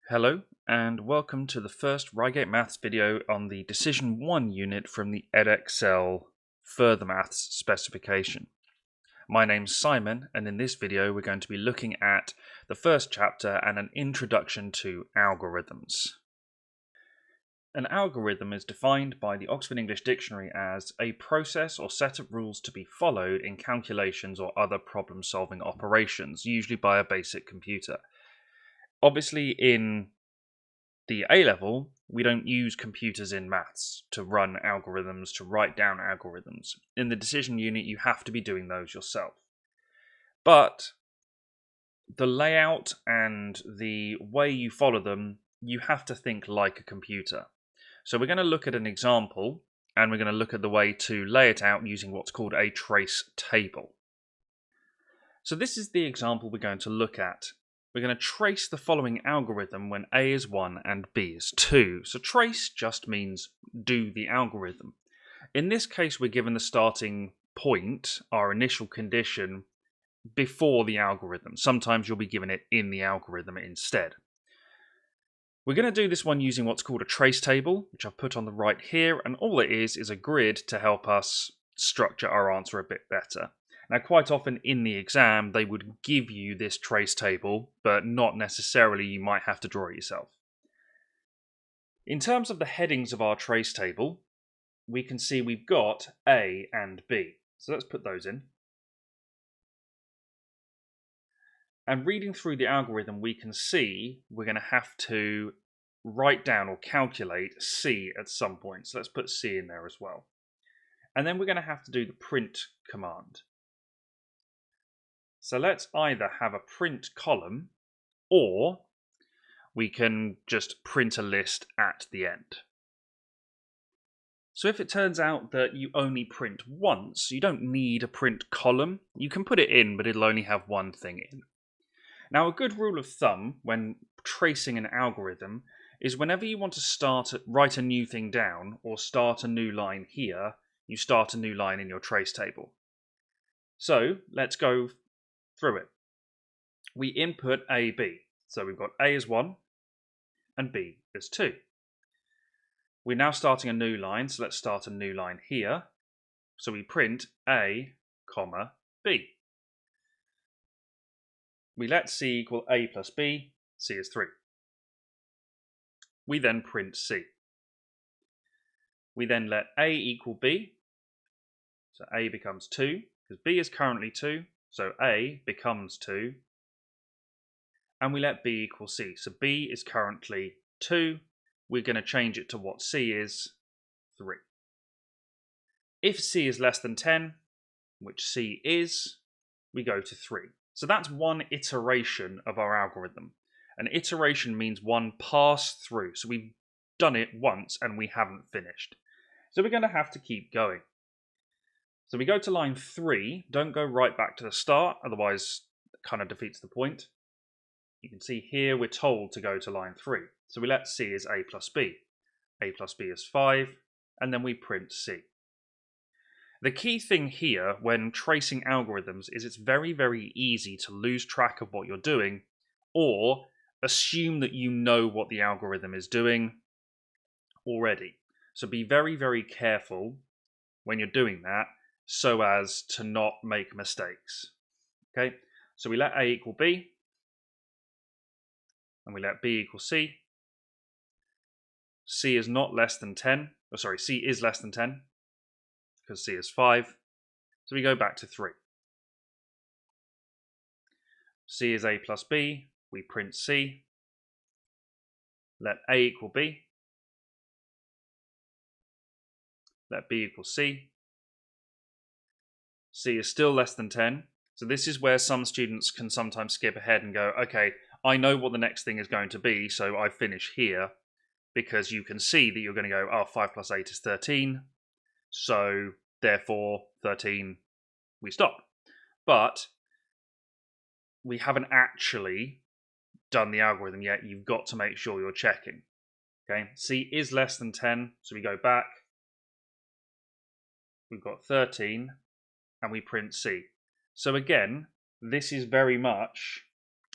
Hello, and welcome to the first Reigate Maths video on the Decision 1 unit from the edXL Further Maths specification. My name's Simon, and in this video we're going to be looking at the first chapter and an introduction to algorithms. An algorithm is defined by the Oxford English Dictionary as a process or set of rules to be followed in calculations or other problem-solving operations, usually by a basic computer. Obviously, in the A-level, we don't use computers in maths to run algorithms, to write down algorithms. In the decision unit, you have to be doing those yourself. But the layout and the way you follow them, you have to think like a computer. So we're going to look at an example, and we're going to look at the way to lay it out using what's called a trace table. So this is the example we're going to look at. We're going to trace the following algorithm when A is 1 and B is 2. So trace just means do the algorithm. In this case, we're given the starting point, our initial condition, before the algorithm. Sometimes you'll be given it in the algorithm instead. We're going to do this one using what's called a trace table, which I've put on the right here, and all it is a grid to help us structure our answer a bit better. Now, quite often in the exam, they would give you this trace table, but not necessarily you might have to draw it yourself. In terms of the headings of our trace table, we can see we've got A and B. So let's put those in. And reading through the algorithm, we can see we're going to have to write down or calculate C at some point. So let's put C in there as well. And then we're going to have to do the print command. So let's either have a print column, or we can just print a list at the end. So if it turns out that you only print once, you don't need a print column. You can put it in, but it'll only have one thing in. Now, a good rule of thumb when tracing an algorithm is whenever you want to write a new thing down or start a new line here, you start a new line in your trace table. So let's go through it. We input A, B. So we've got A as 1 and B as 2. We're now starting a new line, so let's start a new line here. So we print A, comma, B. We let C equal A plus B, C is 3. We then print C. We then let A equal B, so A becomes 2, because B is currently 2, so A becomes 2. And we let B equal C, so B is currently 2. We're going to change it to what C is, 3. If C is less than 10, which C is, we go to 3. So that's one iteration of our algorithm. An iteration means one pass through. So we've done it once and we haven't finished. So we're going to have to keep going. So we go to line 3. Don't go right back to the start, otherwise it kind of defeats the point. You can see here we're told to go to line 3. So we let C as A plus B. A plus B is 5, and then we print C. The key thing here when tracing algorithms is it's very, very easy to lose track of what you're doing or assume that you know what the algorithm is doing already. So be very, very careful when you're doing that so as to not make mistakes. Okay, so we let A equal B, and we let B equal C. C is not less than 10. Oh, sorry, C is less than 10 because C is 5. So we go back to 3. C is A plus B. We print C. Let A equal B. Let B equal C. C is still less than 10. So this is where some students can sometimes skip ahead and go, okay, I know what the next thing is going to be, so I finish here. Because you can see that you're going to go, oh, 5 plus 8 is 13. So therefore, 13, we stop. But we haven't actually done the algorithm yet. You've got to make sure you're checking. Okay, C is less than 10, so we go back. We've got 13, and we print C. So again, this is very much,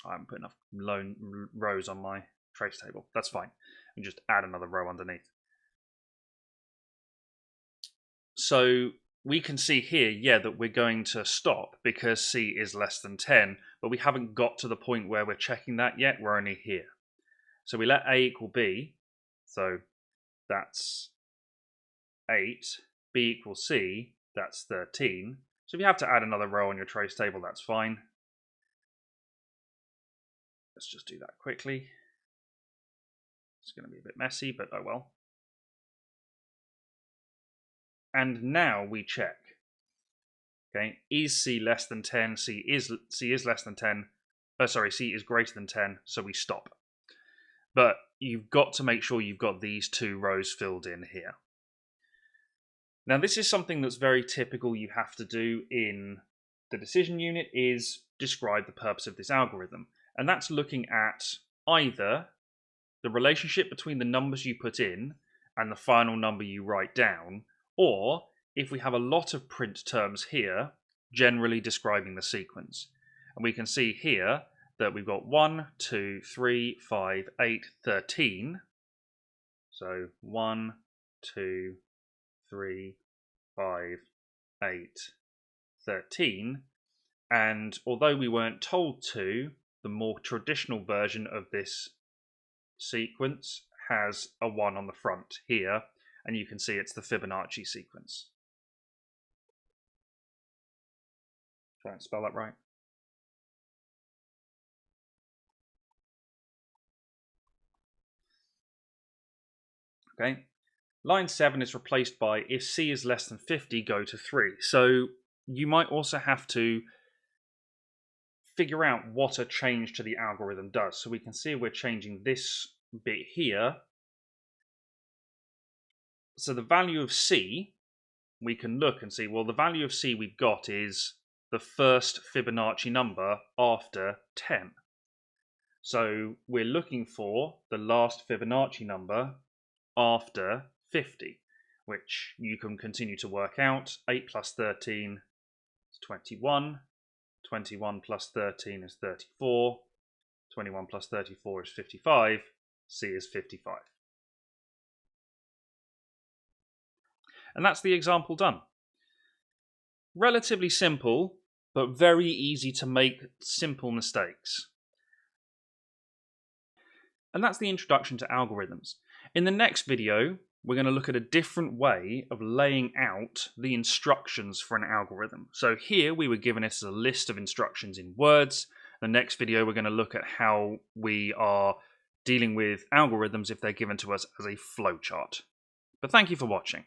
I haven't put enough lone rows on my trace table. That's fine. And just add another row underneath. So we can see here, yeah, that we're going to stop because C is less than 10, but we haven't got to the point where we're checking that yet. We're only here. So we let A equal B. So that's 8. B equals C. That's 13. So if you have to add another row on your trace table, that's fine. Let's just do that quickly. It's going to be a bit messy, but oh well. And now we check. Okay, is C less than 10? C is less than 10. C is greater than 10, so we stop. But you've got to make sure you've got these two rows filled in here. Now, this is something that's very typical you have to do in the decision unit, is describe the purpose of this algorithm. And that's looking at either the relationship between the numbers you put in and the final number you write down, or if we have a lot of print terms here, generally describing the sequence. And we can see here that we've got 1, 2, 3, 5, 8, 13. So 1, 2, 3, 5, 8, 13. And although we weren't told to, the more traditional version of this sequence has a 1 on the front here, and you can see it's the Fibonacci sequence. Try and spell that right. Okay. Line 7 is replaced by if C is less than 50, go to 3. So you might also have to figure out what a change to the algorithm does. So we can see we're changing this bit here. So the value of C, we can look and see, well, the value of C we've got is the first Fibonacci number after 10. So we're looking for the last Fibonacci number after 50, which you can continue to work out. 8 plus 13 is 21. 21 plus 13 is 34. 21 plus 34 is 55. C is 55. And that's the example done. Relatively simple, but very easy to make simple mistakes. And that's the introduction to algorithms. In the next video, we're going to look at a different way of laying out the instructions for an algorithm. So here we were given it as a list of instructions in words. The next video, we're going to look at how we are dealing with algorithms if they're given to us as a flowchart. But thank you for watching.